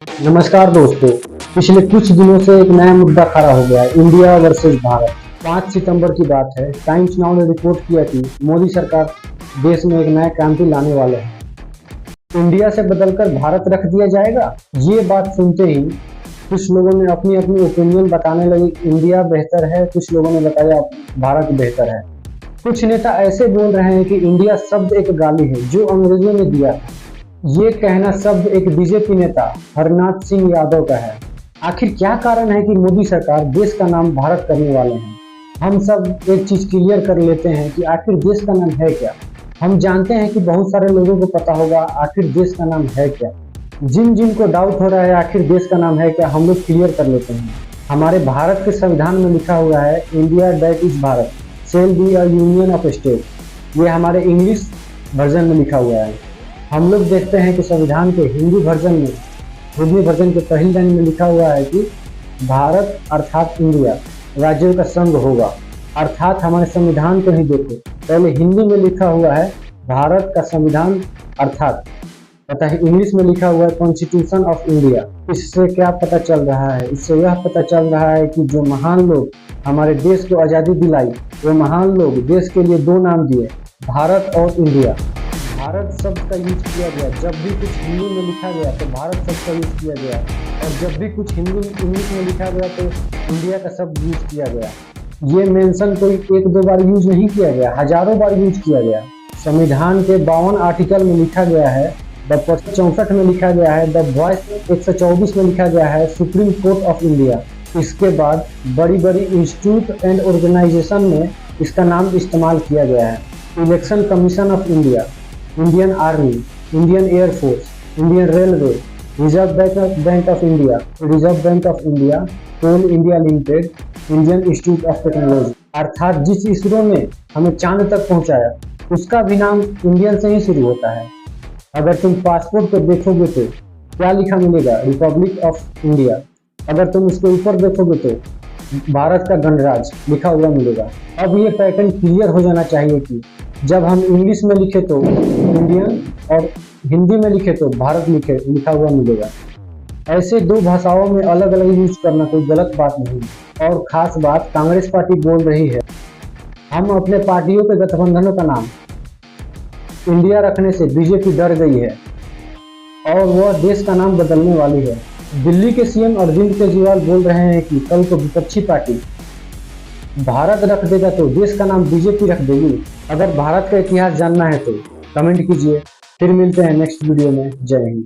नमस्कार दोस्तों। पिछले कुछ दिनों से एक नया मुद्दा खड़ा हो गया है, इंडिया वर्सेस भारत। 5 सितंबर की बात है। टाइम्स नाउ ने रिपोर्ट किया कि मोदी सरकार देश में एक नया क्रांति लाने वाले हैं। इंडिया से बदलकर भारत रख दिया जाएगा। ये बात सुनते ही कुछ लोगों ने अपनी अपनी ओपिनियन बताने लगे। इंडिया बेहतर है, कुछ लोगों ने बताया भारत बेहतर है। कुछ नेता ऐसे बोल रहे हैं कि इंडिया शब्द एक गाली है जो अंग्रेजों ने दिया था। ये कहना शब्द एक बीजेपी नेता हरनाथ सिंह यादव का है। आखिर क्या कारण है कि मोदी सरकार देश का नाम भारत करने वाले हैं? हम सब एक चीज क्लियर कर लेते हैं कि आखिर देश का नाम है क्या। हम जानते हैं कि बहुत सारे लोगों को पता होगा आखिर देश का नाम है क्या। जिन जिन को डाउट हो रहा है आखिर देश का नाम है क्या, हम लोग क्लियर कर लेते हैं। हमारे भारत के संविधान में लिखा हुआ है India that is Bharat shall be a union of state. ये हमारे इंग्लिश वर्जन में लिखा हुआ है। हम लोग देखते हैं कि संविधान के हिंदी वर्जन के पहली लाइन में लिखा हुआ है कि भारत अर्थात इंडिया राज्यों का संघ होगा। अर्थात हमारे संविधान को ही देखो, पहले हिंदी में लिखा हुआ है भारत का संविधान, अर्थात पता है इंग्लिश में लिखा हुआ है कॉन्स्टिट्यूशन ऑफ इंडिया। इससे क्या पता चल रहा है? इससे यह पता चल रहा है कि जो महान लोग हमारे देश को आज़ादी दिलाई, वो महान लोग देश के लिए दो नाम दिए, भारत और इंडिया। भारत शब्द का यूज किया गया जब भी कुछ हिंदी में लिखा गया तो भारत शब्द का यूज किया गया, और जब भी कुछ इंग्लिश में लिखा गया तो इंडिया का शब्द यूज किया गया। ये मेंशन कोई एक दो बार यूज नहीं किया गया, हजारों बार यूज किया गया। संविधान के 52 आर्टिकल में लिखा गया है, 64 में लिखा गया है, द वॉइस 124 में लिखा गया है सुप्रीम कोर्ट ऑफ इंडिया। इसके बाद बड़ी बड़ी इंस्टीट्यूट एंड ऑर्गेनाइजेशन में इसका नाम इस्तेमाल किया गया है। Election commission of India, Indian army, Indian air force, Indian railway, reserve bank of India, reserve bank of India, coal India limited, Indian institute of technology. अर्थात जिस इसरो ने हमें चांद तक पहुंचाया उसका भी नाम इंडियन से ही शुरू होता है। अगर तुम पासपोर्ट पर देखोगे तो क्या लिखा मिलेगा? Republic of India. अगर तुम उसके ऊपर देखोगे तो भारत का गणराज्य लिखा हुआ मिलेगा। अब ये पैटर्न क्लियर हो जाना चाहिए कि जब हम इंग्लिश में लिखे तो इंडियन और हिंदी में लिखे तो भारत लिखा हुआ मिलेगा। ऐसे दो भाषाओं में अलग अलग यूज करना कोई गलत बात नहीं। और खास बात कांग्रेस पार्टी बोल रही है हम अपने पार्टियों के गठबंधनों का नाम इंडिया रखने से बीजेपी डर गई है और वह देश का नाम बदलने वाली है। दिल्ली के सीएम अरविंद केजरीवाल बोल रहे हैं कि कल को विपक्षी पार्टी भारत रख देगा तो देश का नाम बीजेपी रख देगी। अगर भारत का इतिहास जानना है तो कमेंट कीजिए। फिर मिलते हैं नेक्स्ट वीडियो में। जय हिंद।